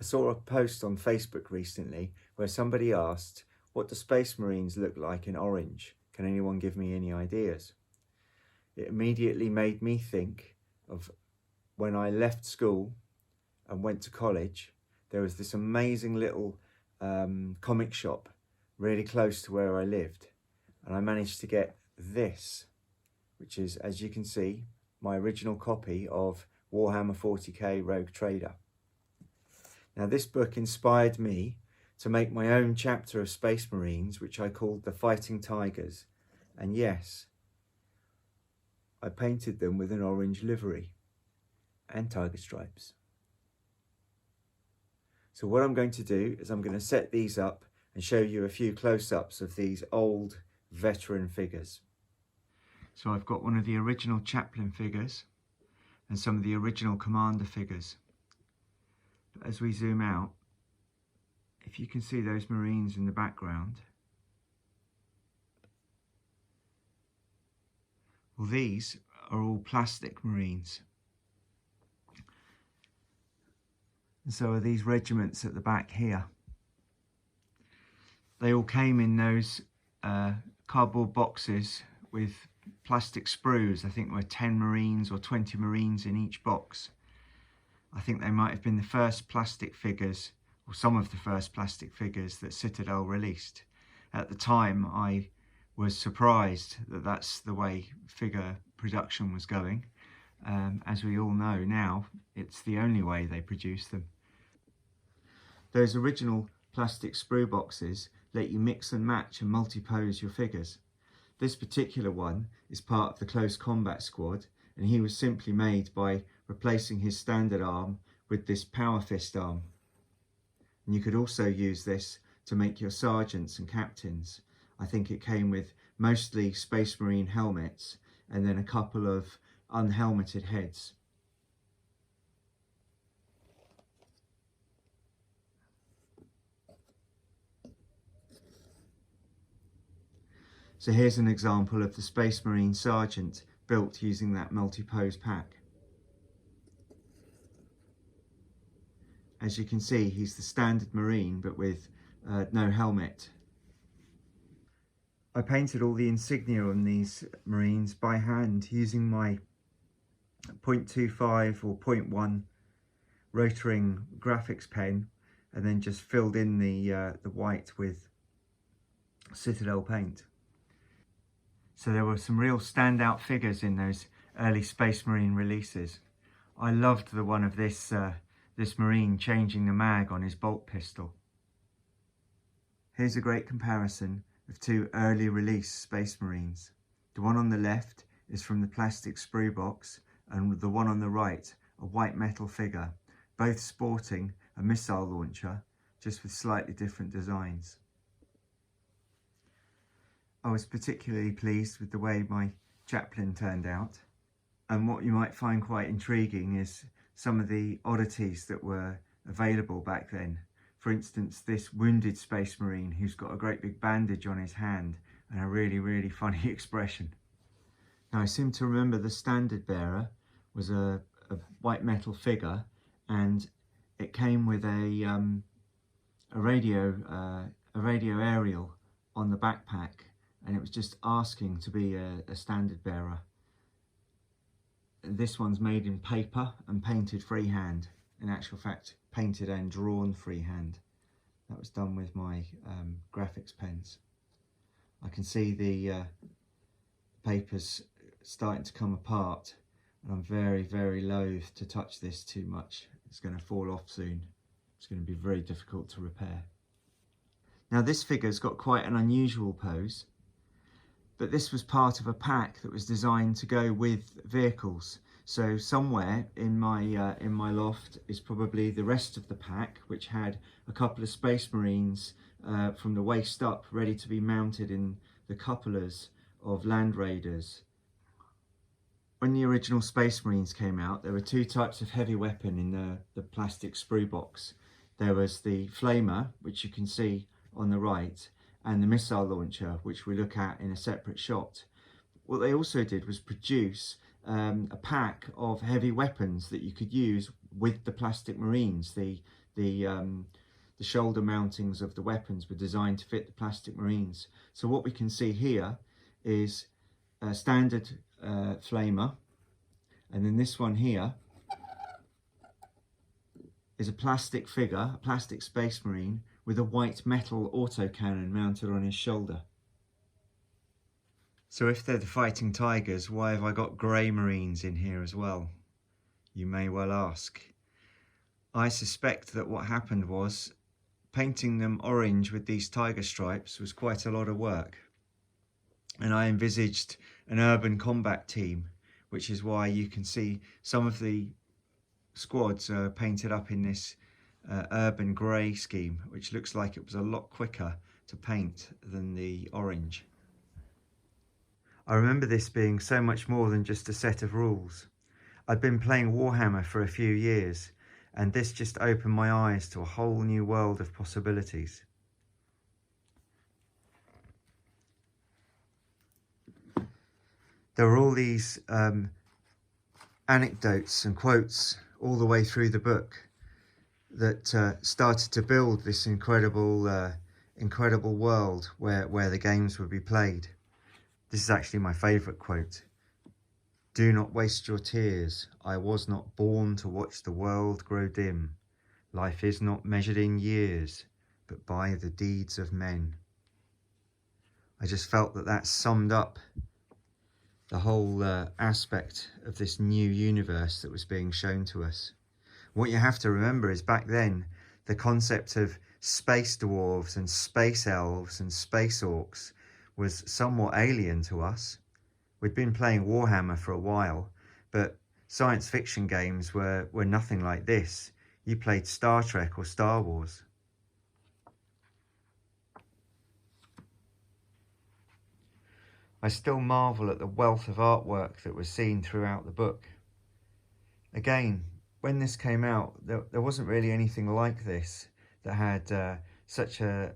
I saw a post on Facebook recently where somebody asked, what do Space Marines look like in orange? Can anyone give me any ideas? It immediately made me think of when I left school and went to college. There was this amazing little comic shop really close to where I lived, and I managed to get this, which is, as you can see, my original copy of Warhammer 40k Rogue Trader. Now, this book inspired me to make my own chapter of Space Marines, which I called the Fighting Tigers. And yes, I painted them with an orange livery and tiger stripes. So what I'm going to do is I'm going to set these up and show you a few close-ups of these old veteran figures. So I've got one of the original chaplain figures and some of the original commander figures. But as we zoom out, if you can see those Marines in the background, well, these are all plastic Marines. And so are these regiments at the back here. They all came in those cardboard boxes with plastic sprues. I think there were 10 Marines or 20 Marines in each box. I think they might have been the first plastic figures, or some of the first plastic figures that Citadel released. At the time, I was surprised that that's the way figure production was going. As we all know now, it's the only way they produce them. Those original plastic sprue boxes let you mix and match and multi-pose your figures. This particular one is part of the Close Combat Squad, and he was simply made by replacing his standard arm with this Power Fist arm. And you could also use this to make your sergeants and captains. I think it came with mostly Space Marine helmets and then a couple of unhelmeted heads. So here's an example of the Space Marine Sergeant built using that multi-pose pack. As you can see, he's the standard Marine but with no helmet. I painted all the insignia on these Marines by hand using my 0.25 or 0.1 Rotring graphics pen, and then just filled in the white with Citadel paint. So there were some real standout figures in those early Space Marine releases. I loved the one of this Marine changing the mag on his bolt pistol. Here's a great comparison of two early release Space Marines. The one on the left is from the plastic sprue box, and the one on the right, a white metal figure, both sporting a missile launcher, just with slightly different designs. I was particularly pleased with the way my chaplain turned out, and what you might find quite intriguing is some of the oddities that were available back then. For instance, this wounded Space Marine who's got a great big bandage on his hand and a really funny expression. Now, I seem to remember the standard bearer was a white metal figure, and it came with a radio aerial on the backpack, and it was just asking to be a standard bearer. This one's made in paper and painted freehand. In actual fact, painted and drawn freehand. That was done with my graphics pens. I can see the papers starting to come apart, and I'm very loath to touch this too much. It's going to fall off soon. It's going to be very difficult to repair. Now, this figure's got quite an unusual pose, but this was part of a pack that was designed to go with vehicles. So somewhere in my loft is probably the rest of the pack, which had a couple of Space Marines from the waist up, ready to be mounted in the couplers of Land Raiders. When the original Space Marines came out, there were two types of heavy weapon in the plastic sprue box. There was the flamer, which you can see on the right, and the missile launcher, which we look at in a separate shot. What they also did was produce a pack of heavy weapons that you could use with the plastic Marines, the the shoulder mountings of the weapons were designed to fit the plastic marines. So what we can see here is a standard flamer, and then this one here is a plastic figure, a plastic space marine with a white metal autocannon mounted on his shoulder. So if they're the fighting tigers, why have I got grey marines in here as well? You may well ask. I suspect that what happened was painting them orange with these tiger stripes was quite a lot of work, and I envisaged an urban combat team, which is why you can see some of the squads are painted up in this urban grey scheme, which looks like it was a lot quicker to paint than the orange. I remember this being so much more than just a set of rules. I'd been playing Warhammer for a few years, and this just opened my eyes to a whole new world of possibilities. There were all these anecdotes and quotes all the way through the book that started to build this incredible world where the games would be played. This is actually my favourite quote. "Do not waste your tears. I was not born to watch the world grow dim. Life is not measured in years, but by the deeds of men." I just felt that summed up the whole aspect of this new universe that was being shown to us. What you have to remember is back then, the concept of space dwarves and space elves and space orcs was somewhat alien to us. We'd been playing Warhammer for a while, but science fiction games were nothing like this. You played Star Trek or Star Wars. I still marvel at the wealth of artwork that was seen throughout the book. Again, when this came out, there wasn't really anything like this that had such a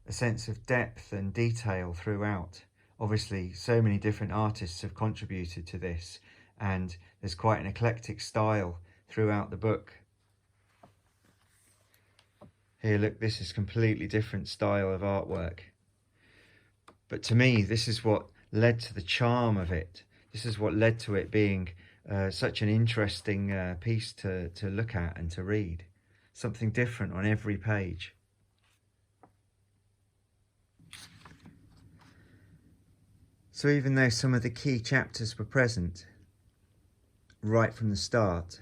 sense of depth and detail throughout. Obviously, so many different artists have contributed to this, and there's quite an eclectic style throughout the book. Here, look, this is completely different style of artwork. But to me, this is what led to the charm of it. This is what led to it being such an interesting piece to look at and to read. Something different on every page. So even though some of the key chapters were present right from the start,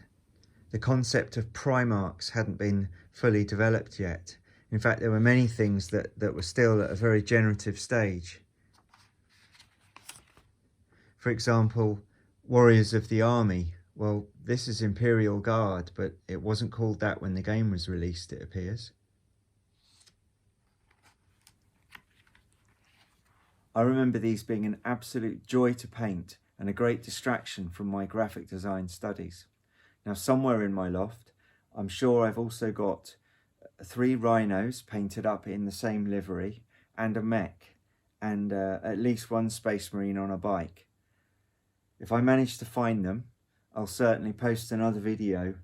the concept of Primarchs hadn't been fully developed yet. In fact, there were many things that were still at a very generative stage. For example, Warriors of the Army. Well, this is Imperial Guard, but it wasn't called that when the game was released, it appears. I remember these being an absolute joy to paint and a great distraction from my graphic design studies. Now, somewhere in my loft, I'm sure I've also got 3 rhinos painted up in the same livery, and a mech, and at least 1 space marine on a bike. If I manage to find them, I'll certainly post another video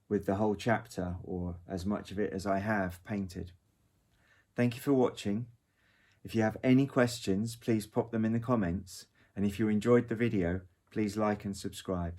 with the whole chapter, or as much of it as I have painted. Thank you for watching. If you have any questions, please pop them in the comments, and if you enjoyed the video, please like and subscribe.